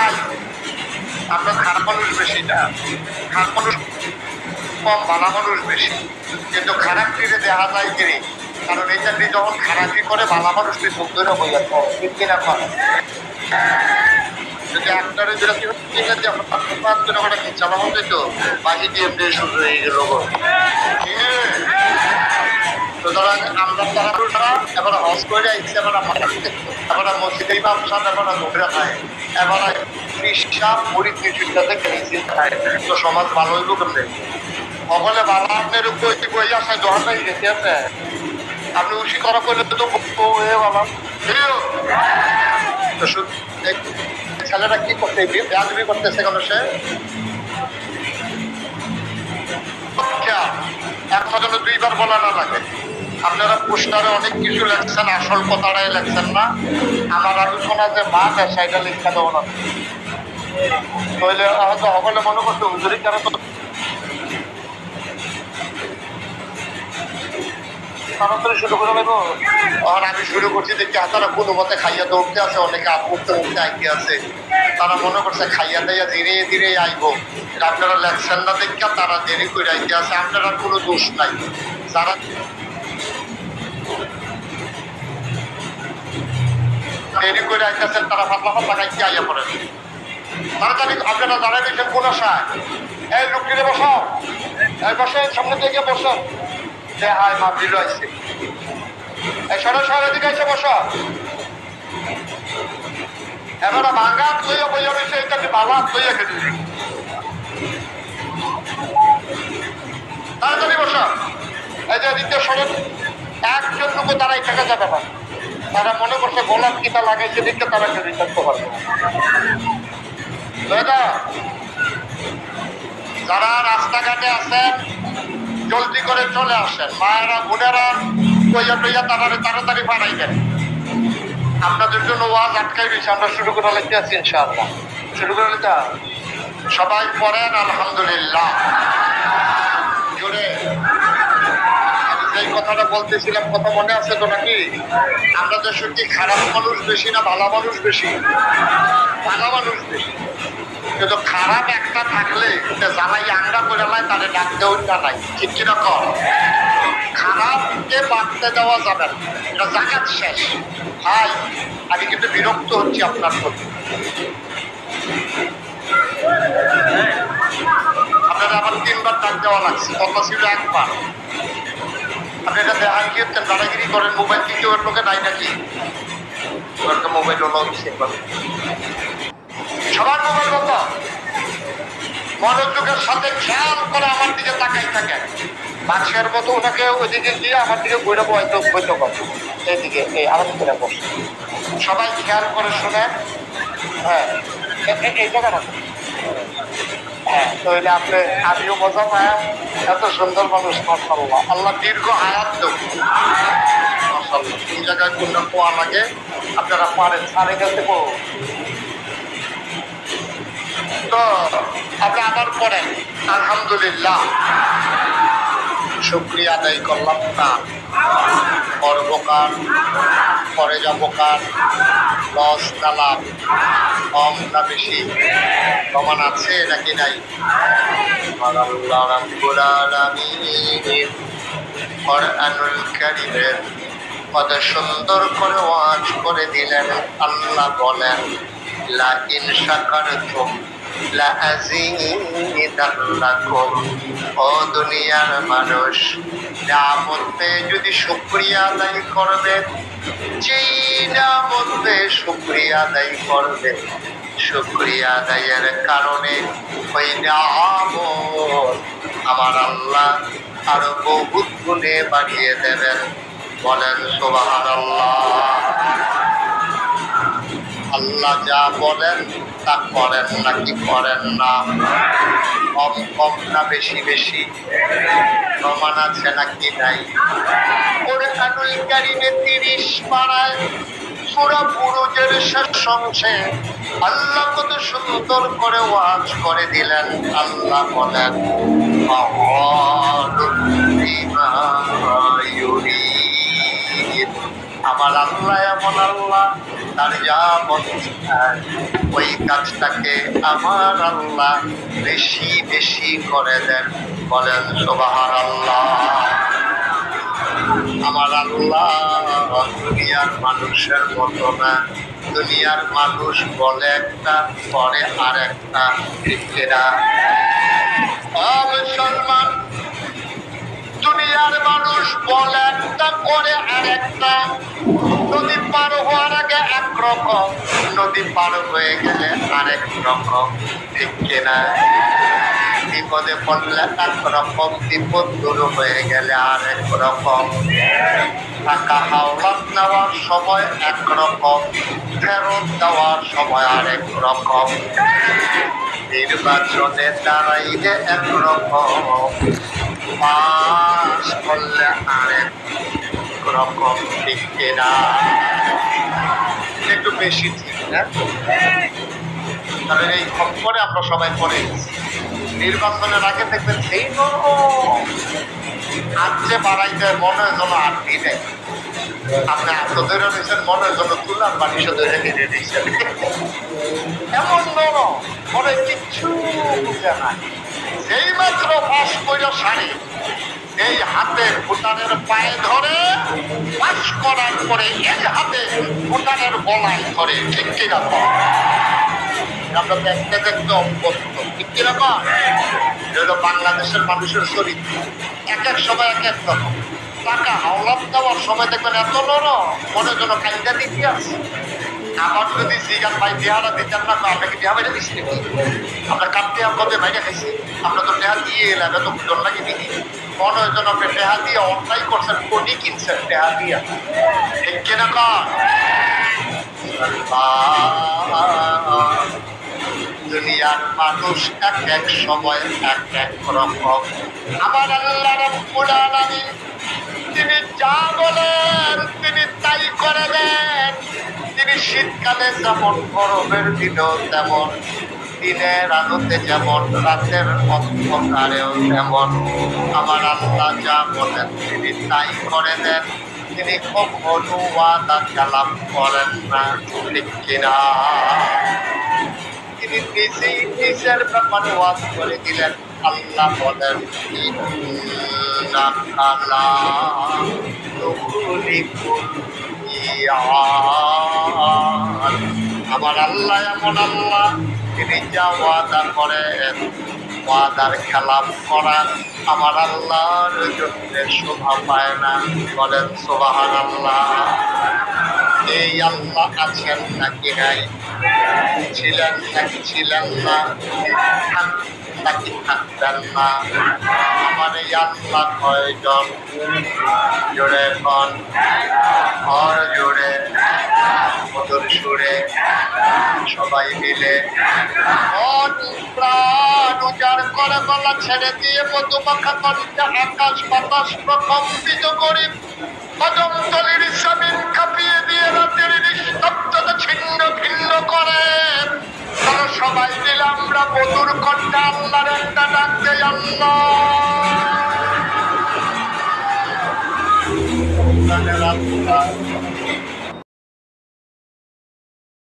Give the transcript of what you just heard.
আর আপনার খারাপ মানুষ বেশি না, খারাপ মানুষ কম, ভালো মানুষ বেশি, কিন্তু খারাপ দিকে দেখা যায় কিনে। কারণ এই চাকরি যখন খারাপই করে ভালো মানুষ তুই মুখ ধরে বই যাচ্ছে ঠিক কিনা করে। যদি একটারে যেটা চালা হতে তো বাকি দিয়ে শুরু হয়ে গেল। সুতরাং আমরা তারা এবার হজ করে আইসি, এবার এবার মসজিদে ইমাম সাহেব এবার ধরে খায়, এবার পিসাব মুড়িদ নিচুটাতে খেয়েছি খায়, তো সমাজ ভালো হইব কেমনে? সকলে ভালো আপনার বই আসায় দোকান নাই গেছে আছে, আপনি উশি করা করলে তো হয়ে ভালো। ছেলেটা কি করতে বেয়াদবি করতেছে কেন? সে এখন যেন দুইবার বলা না লাগে। আপনারা পোস্টারে অনেক কিছু লেখছেন, আসল কথাটাই লেখছেন না। আমার আলোচনা যে মা সেটা লিখতে দেবো না, তাহলে হয়তো সকলে মনে করছে হুজুরি কেন তো তাড়াতাড়ি শুরু করে নেবো। আর আমি শুরু করছি দেখি তারা কোনো মতে খাইয়া দৌড়তে আছে, অনেকে উঠতে উঠতে আইতে আছে। তারা মনে করছে খাইয়া দাইয়া ধীরে ধীরে আইব, আপনারা লেখছেন না দেখা তারা দেরি করে আইতে আছে। আপনারা কোনো দোষ নাই, যারা দেরি করে আইতেছেন তারা ফাতলা ফাতলা খাইতে আইয়া পড়েন। তাড়াতাড়ি আপনারা দাঁড়াই দিয়েছেন কোন আশায়? এই লোকটিরে বসাও, এই বসে সামনে থেকে বসো। যে হায় মা বিল আসছে, এই সরে দিকে এসে বসো। এবার ভাঙ্গা লইয়া বইয়া রয়েছে, এটা বাবা লইয়া খেতে তাড়াতাড়ি বসো। এই যে দ্বিতীয় সরে একজন লোক দাঁড়াই থাকা যাবে না। তারা মনে করছে গোলাপ কিতা লাগাইছে দিকে তারা খেতে থাকতে পারবে। যারা রাস্তাঘাটে আছেন জলদি করে চলে আসেন, মায়েরা বোনেরা কইয়া টইয়া তাড়াতাড়ি বানাইবেন। আপনাদের জন্য ওয়াজ আটকাই রয়েছে, আমরা শুরু করে লিখতে আছি ইনশাআল্লাহ। শুরু করে নিতে সবাই পড়েন আলহামদুলিল্লাহ জোরে। আমি যেই কথাটা বলতেছিলাম কথা মনে আছে তো নাকি? আমরা দেশে কি খারাপ মানুষ বেশি না ভালো মানুষ বেশি? ভালো মানুষ বেশি, কিন্তু খারাপ একটা থাকলে জ্বালাই আংরা করে লাই তাদের ডাকতে উঠা নাই, ঠিক কিনা কর? খারাপকে বাঁধতে দেওয়া যাবে না, এটা জাকাত শেষ। ভাই আমি কিন্তু বিরক্ত হচ্ছি আপনার প্রতি। আপনারা আবার 3 বার ডাক দেওয়া লাগছে, কথা ছিল 1 বার। আপনি এটা দেখান কি হচ্ছেন, দাদাগিরি করেন। মোবাইল দ্বিতীয় লোকে নাই নাকি? মোবাইল হলো সবার মোবাইল বন্ধ, মনোযোগের সাথে খেয়াল করে আমার দিকে তাকাই থাকে। বাচ্চার মতো ওনাকে ওইদিকে দিয়ে আমার দিকে বইটা বইতে করবো, এইদিকে এই আমার দিকে বসে। সবাই খেয়াল করে শোনেন। হ্যাঁ এই জায়গাটা হ্যাঁ, তাহলে আপনি আমিও মজা পায়। এত সুন্দর মানুষ মাশাআল্লাহ, আল্লাহ দীর্ঘ হায়াত দেব মাশাআল্লাহ। কোন জায়গায় কোনটা পোয়া লাগে আপনারা পারেন, সারে গেছে তো আপনি আবার পড়েন আলহামদুলিল্লাহ। শুকরিয়া আদায় করলাম না, করবকার করে যাবকার, লস না লাভ, কম না বেশি, প্রমাণ আছে নাকি নাই? আল্লাহ রাব্বুল আলামিন কোরআনুল কারীমের কত সুন্দর করে ওয়াজ করে দিলেন। আল্লাহ বলেন লা ইন শাকারতুম লা আযীদান্নাকুম। ও দুনিয়ার মানুষ, নিয়ামতে যদি শুকরিয়া আদায় করবে, যেই নিয়ামতে শুকরিয়া আদায় করবে, শুকরিয়া আদায়ের কারণে ওই নিয়ামত আমার আল্লাহ আরো বহুত গুণে বাড়িয়ে দেবেন। বলেন সুবহানাল্লাহ। আল্লাহ যা বলেন তা করেন নাকি করেন না? কম কম না বেশি বেশি, প্রমাণ আছে নাকি নাই? কোরআনুল কারীমে 30 পারায় সূরা বুরুজের শেষ অংশে আল্লাহ কত সুন্দর করে ওয়াজ করে দিলেন। আল্লাহ বলেন আমার আল্লাহ এমন আল্লাহ তার যা মন চায় ওই কাজটাকে আমার আল্লাহ বেশি বেশি করে দেন। বলেন সুবহানাল্লাহ। আমার আল্লাহ দুনিয়ার মানুষের মতো না। দুনিয়ার মানুষ বলে একটা, করে আর একটা। ঠিক কিনা? মুসলমান, দুনিয়ার মানুষ বলে একটা, করে আর একটা। নদী পার হওয়ার আগে একরকম, নদী পার হয়ে গেলে আরেক রকম। ঠিক কিনা? বিপদে পড়লে একরকম, বিপদ দূর হয়ে গেলে আরেক রকম। টাকা হাওলাত নেওয়ার সময় একরকম, ফেরত দেওয়ার সময় আরেক রকম। নির্বাচনে দাঁড়াইলে একরকম, পাস করলে আরেক রকম। ঠিক কিনা? একটু বেশি ঠিক না? তাহলে এই খবরে আমরা সবাই পড়ে নির্বাচনের আগে দেখবেন সেই আজকে বাড়াইতে মনে যেন আটটি নেই। আপনি আত্ম ধরে নিয়েছেন, মনের জন্য তুলার বাড়িতে ধরে নিয়ে দিয়েছেন। এমন নরম, মনে কিচ্ছু বুঝে না। এই মাত্র পাশ করে শাড়ি এই হাতে ভুটানের পায়ে ধরে, পাশ করার পরে এই হাতে ভুটানের গলায় ধরে। ঠিক কিরকম? আমরা দেখতে দেখতে অভ্যস্ত। ঠিক কিরকম? এটা বাংলাদেশের মানুষের চরিত্র। এক এক সময় এক এক রকম। টাকা হাওলাত দেওয়ার সময় দেখবেন এত নরম, মনে যেন কাইদা দিতে আছে। আবার যদি জিগান ভাই দেহারা দিতেন না, আপনাকে দেহা বাইরে দিচ্ছি নাকি? আপনার কাপ দেহা কবে বাইরে খাইছি? আপনার তো দেহা দিয়ে এলাম, এত ভুজন লাগে দিদি। মনে হয় যেন আপনি দেহা দিয়ে অন্যায় করছেন, কোটি কিনছেন দেহা দিয়া। ঠিক কিনা কর? দুনিয়ার মানুষ এক এক সময় এক এক রকম। আমার আল্লাহ রাব্বুল আলামিন তিনি যা বলেন তিনি তাই করে দেন। তিনি শীতকালে যেমন, গরমের দিনেও তেমন, দিনের আলোতে যেমন, রাতের অন্ধকারেও তেমন। আমার আল্লাহ যা বলেন তিনি তাই করে দেন। তিনি কখনো ওয়াদা খেলাপ করেন না। ঠিক কিনা? তিনি নিজেই নিজের ব্যাপারে ওয়াজ করে দিলেন। আল্লাহ বলেন আমার আল্লাহ এমন আল্লাহ, তিনি যা ওয়াদা করেন ওয়াদার খেলাপ করা আমার আল্লাহর জন্য শোভা পায় না। বলেন সুবহানাল্লাহ। এই আল্লাহ আছেন নাকি নাই? ছিলেন নাকি ছিলেন না? নাকি থাকবেন না? আমার এই আল্লাহ কয়জন? জোরে কন, ঘর জোরে, মধুর সুরে, সবাই মিলে প্রাণ উজাড় করে গলা ছেড়ে দিয়ে মধুমাখা করিতে আকাশ বাতাস প্রকম্পিত করি, কদমতলির জমিন কাঁপিয়ে দিয়ে রাতের নিস্তব্ধতা ছিন্ন ভিন্ন করে। তারা সবাই মিলে আমরা মধুর কণ্ঠে আল্লাহর একটা ডাক দেই, আল্লাহ।